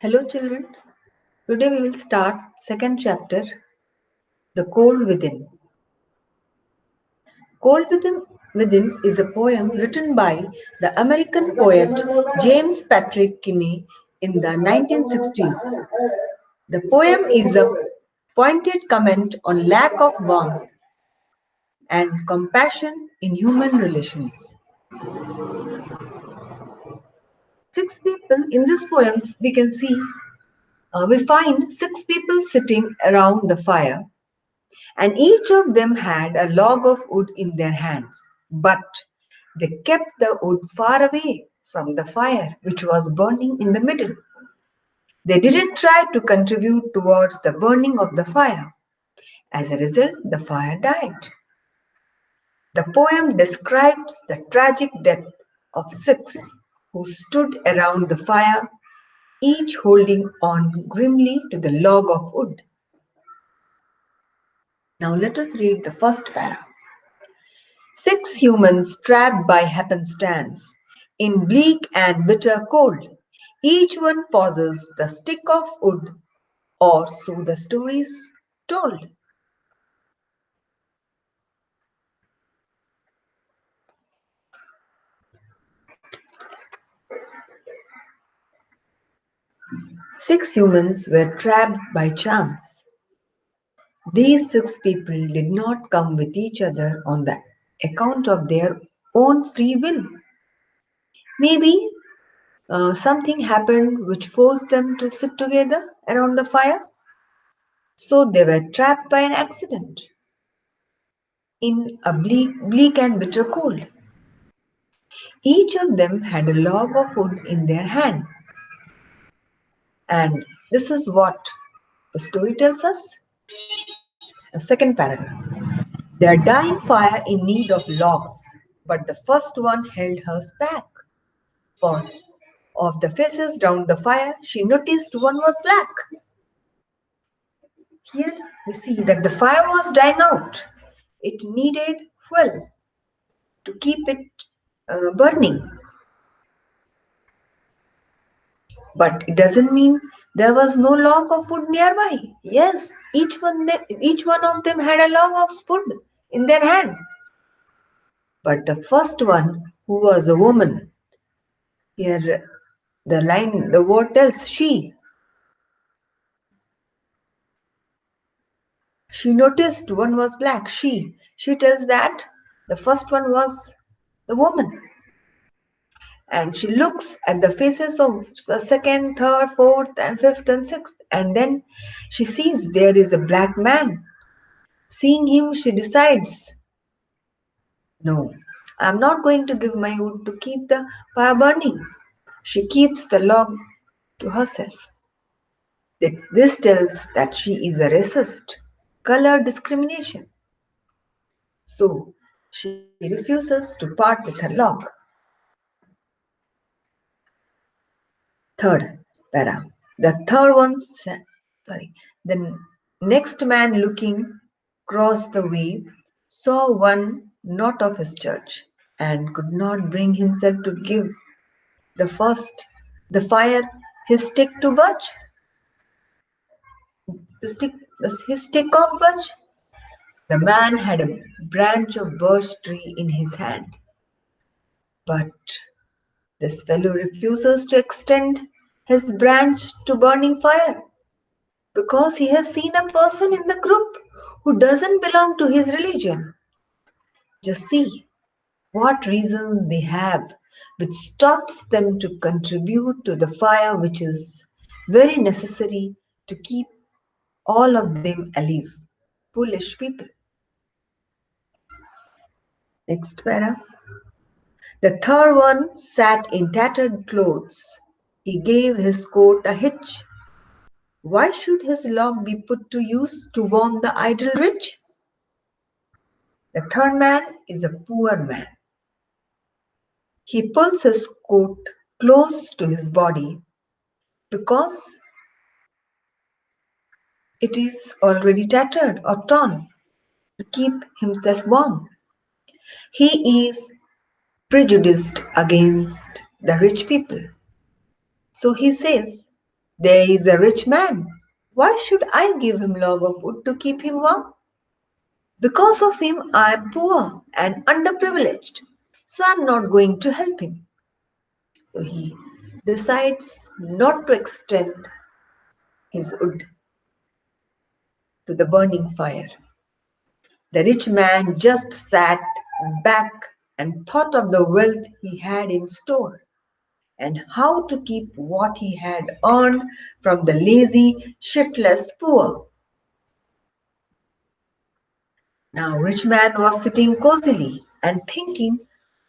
Hello children, today we will start second chapter, The Cold Within. Cold Within is a poem written by the American poet James Patrick Kinney in the 1960s. The poem is a pointed comment on lack of warmth and compassion in human relations. Six people in this poem we find six people sitting around the fire, and each of them had a log of wood in their hands, but they kept the wood far away from the fire which was burning in the middle. They didn't try to contribute towards the burning of the fire. As a result, the fire died. The poem describes the tragic death of six who stood around the fire, each holding on grimly to the log of wood. Now let us read the first paragraph. Six humans trapped by happenstance in bleak and bitter cold. Each one possesses the stick of wood, or so the stories told. Six humans were trapped by chance. These six people did not come with each other on the account of their own free will. Maybe something happened which forced them to sit together around the fire. So they were trapped by an accident in a bleak and bitter cold. Each of them had a log of wood in their hand. And this is what the story tells us. The second paragraph. They are dying fire in need of logs, but the first one held hers back. For of the faces round the fire, she noticed one was black. Here we see that the fire was dying out. It needed fuel to keep it burning. But it doesn't mean there was no log of wood nearby. Yes, each one of them had a log of wood in their hand. But the first one, who was a woman, here the word tells she noticed one was black. She tells that the first one was the woman. And she looks at the faces of the second, third, fourth, and fifth, and sixth, and then she sees there is a black man. Seeing him, she decides, no, I'm not going to give my wood to keep the fire burning. She keeps the log to herself. This tells that she is a racist, color discrimination. So she refuses to part with her log. Third para. The next man looking across the way saw one not of his church and could not bring himself to give the fire his stick to birch. His stick of birch. The man had a branch of birch tree in his hand, but this fellow refuses to extend his branch to burning fire because he has seen a person in the group who doesn't belong to his religion. Just see what reasons they have which stops them to contribute to the fire which is very necessary to keep all of them alive. Foolish people. Next para. The third one sat in tattered clothes. He gave his coat a hitch. Why should his log be put to use to warm the idle rich? The third man is a poor man. He pulls his coat close to his body because it is already tattered or torn to keep himself warm. He is prejudiced against the rich people. So he says, There is a rich man. Why should I give him log of wood to keep him warm? Because of him, I am poor and underprivileged. So I'm not going to help him. So he decides not to extend his wood to the burning fire. The rich man just sat back and thought of the wealth he had in store and how to keep what he had earned from the lazy, shiftless poor. Now, rich man was sitting cozily and thinking,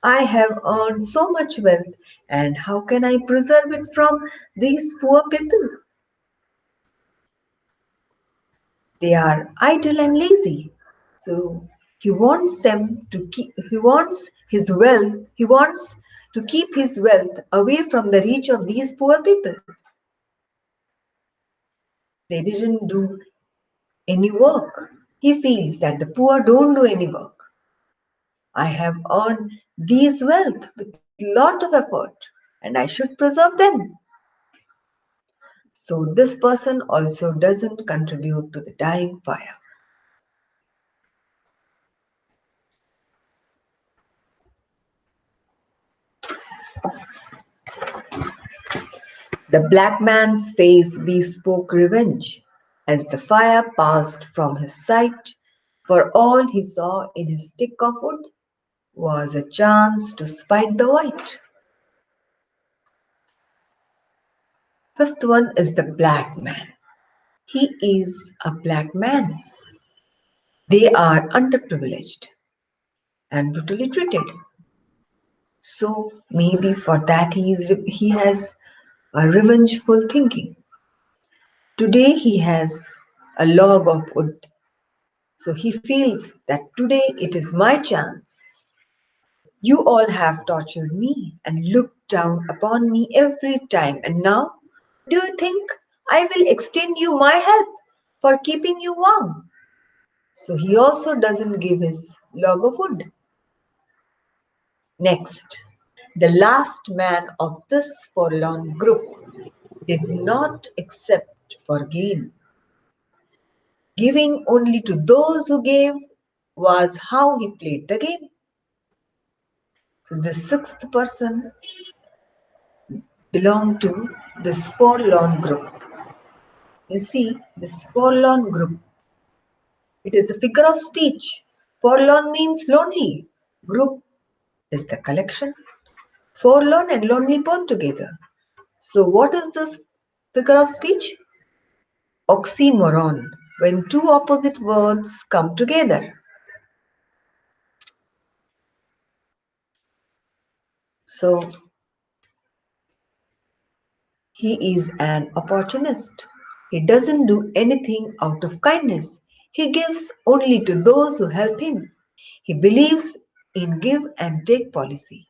I have earned so much wealth, and how can I preserve it from these poor people? They are idle and lazy. So he wants them to keep, he wants to keep his wealth away from the reach of these poor people. They didn't do any work. He feels that the poor don't do any work. I have earned these wealth with lot of effort and I should preserve them. So this person also doesn't contribute to the dying fire. The black man's face bespoke revenge as the fire passed from his sight, for all he saw in his stick of wood was a chance to spite the white. Fifth one is the black man. He is a black man. They are underprivileged and brutally treated. So maybe for that he has a revengeful thinking. Today he has a log of wood. So he feels that today it is my chance. You all have tortured me and looked down upon me every time, and now do you think I will extend you my help for keeping you warm? So he also doesn't give his log of wood. Next, the last man of this forlorn group did not accept for gain. Giving only to those who gave was how he played the game. So the sixth person belonged to this forlorn group. You see, this forlorn group, it is a figure of speech. Forlorn means lonely. Group is the collection. Forlorn and lonely both together. So what is this figure of speech? Oxymoron, when two opposite words come together. So he is an opportunist. He doesn't do anything out of kindness. He gives only to those who help him. He believes in give and take policy.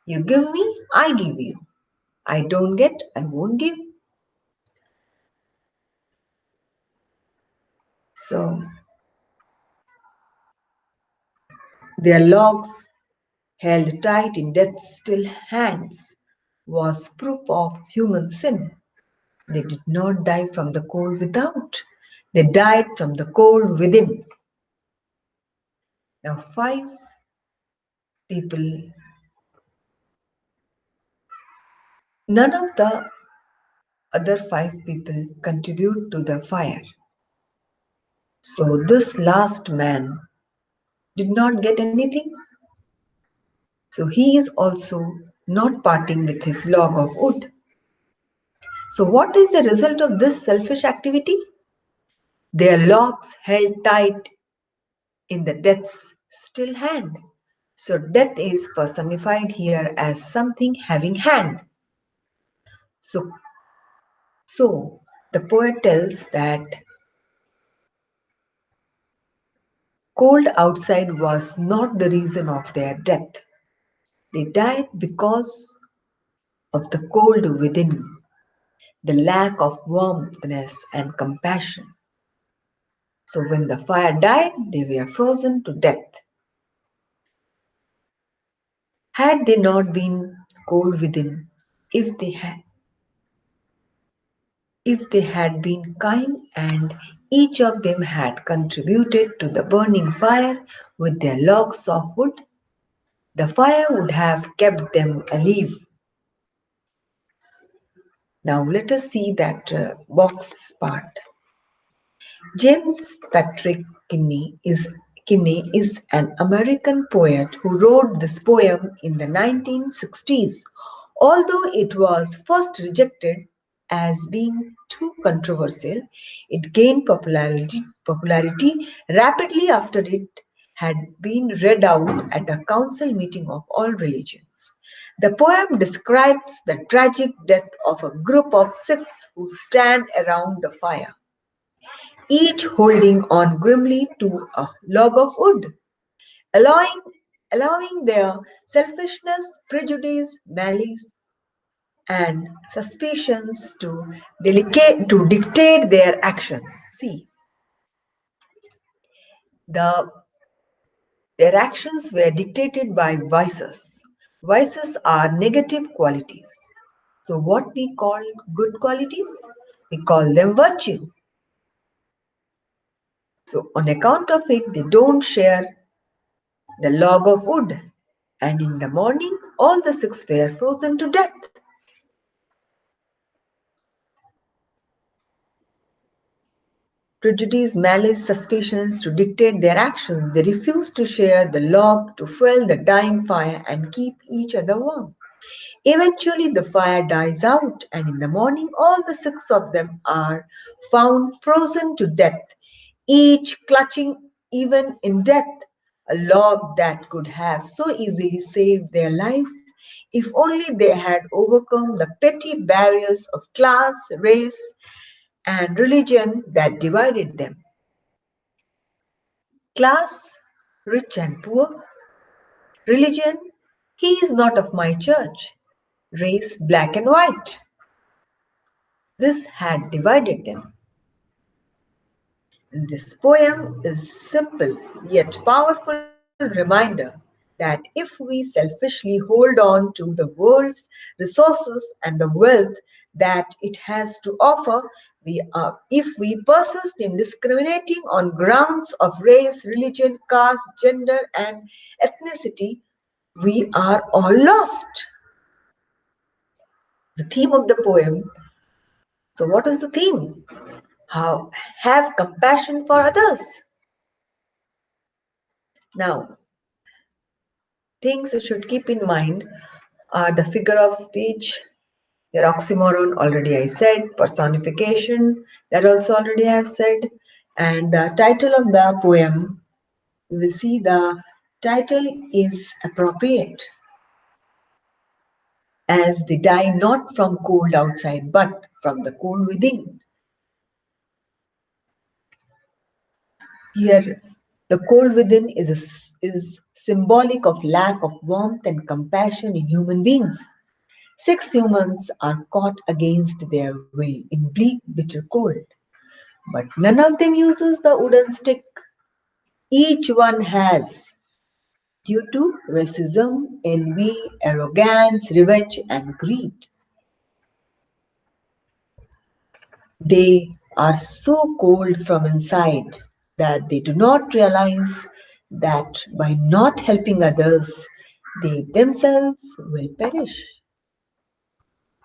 You give me, I give you. I don't get, I won't give. So their logs held tight in death's still hands was proof of human sin. They did not die from the cold without. They died from the cold within. Now, five people, none of the other five people contribute to the fire. So, this last man did not get anything. So, he is also not parting with his log of wood. So, what is the result of this selfish activity? Their logs held tight in the death's still hand. So, death is personified here as something having hand. So, so the poet tells that cold outside was not the reason of their death. They died because of the cold within, the lack of warmthness and compassion. So when the fire died, they were frozen to death. Had they not been cold within, if they had, If they had been kind and each of them had contributed to the burning fire with their logs of wood, the fire would have kept them alive. Now let us see that box part. James Patrick Kinney is an American poet who wrote this poem in the 1960s. Although it was first rejected as being too controversial, it gained popularity rapidly after it had been read out at a council meeting of all religions. The poem describes the tragic death of a group of six who stand around the fire, each holding on grimly to a log of wood, allowing, allowing their selfishness, prejudice, malice, and suspicions to dictate their actions. See, the, their actions were dictated by vices. Vices are negative qualities. So, what we call good qualities, we call them virtue. So, on account of it, they don't share the log of wood, and in the morning all the six were frozen to death. Prejudice, malice, suspicions to dictate their actions, they refuse to share the log to fuel the dying fire and keep each other warm. Eventually, the fire dies out, and in the morning, all the six of them are found frozen to death, each clutching, even in death, a log that could have so easily saved their lives if only they had overcome the petty barriers of class, race, and religion that divided them. Class, rich and poor, religion, he is not of my church, race, black and white. This had divided them. This poem is simple yet powerful reminder that if we selfishly hold on to the world's resources and the wealth that it has to offer, if we persist in discriminating on grounds of race, religion, caste, gender, and ethnicity, we are all lost. The theme of the poem. So, what is the theme? How have compassion for others. Now, things you should keep in mind are the figure of speech, your oxymoron, already I said, personification, that also already I have said, and the title of the poem, you will see the title is appropriate as they die not from cold outside but from the cold within. Here, the cold within is symbolic of lack of warmth and compassion in human beings. Six humans are caught against their will in bleak, bitter cold, but none of them uses the wooden stick. Each one has, due to racism, envy, arrogance, revenge, and greed. They are so cold from inside that they do not realize that by not helping others, they themselves will perish.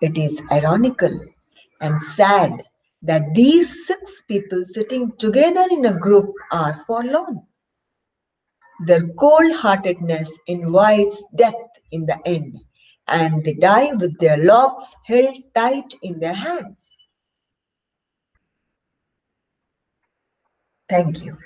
It is ironical and sad that these six people sitting together in a group are forlorn. Their cold heartedness invites death in the end, and they die with their locks held tight in their hands. Thank you.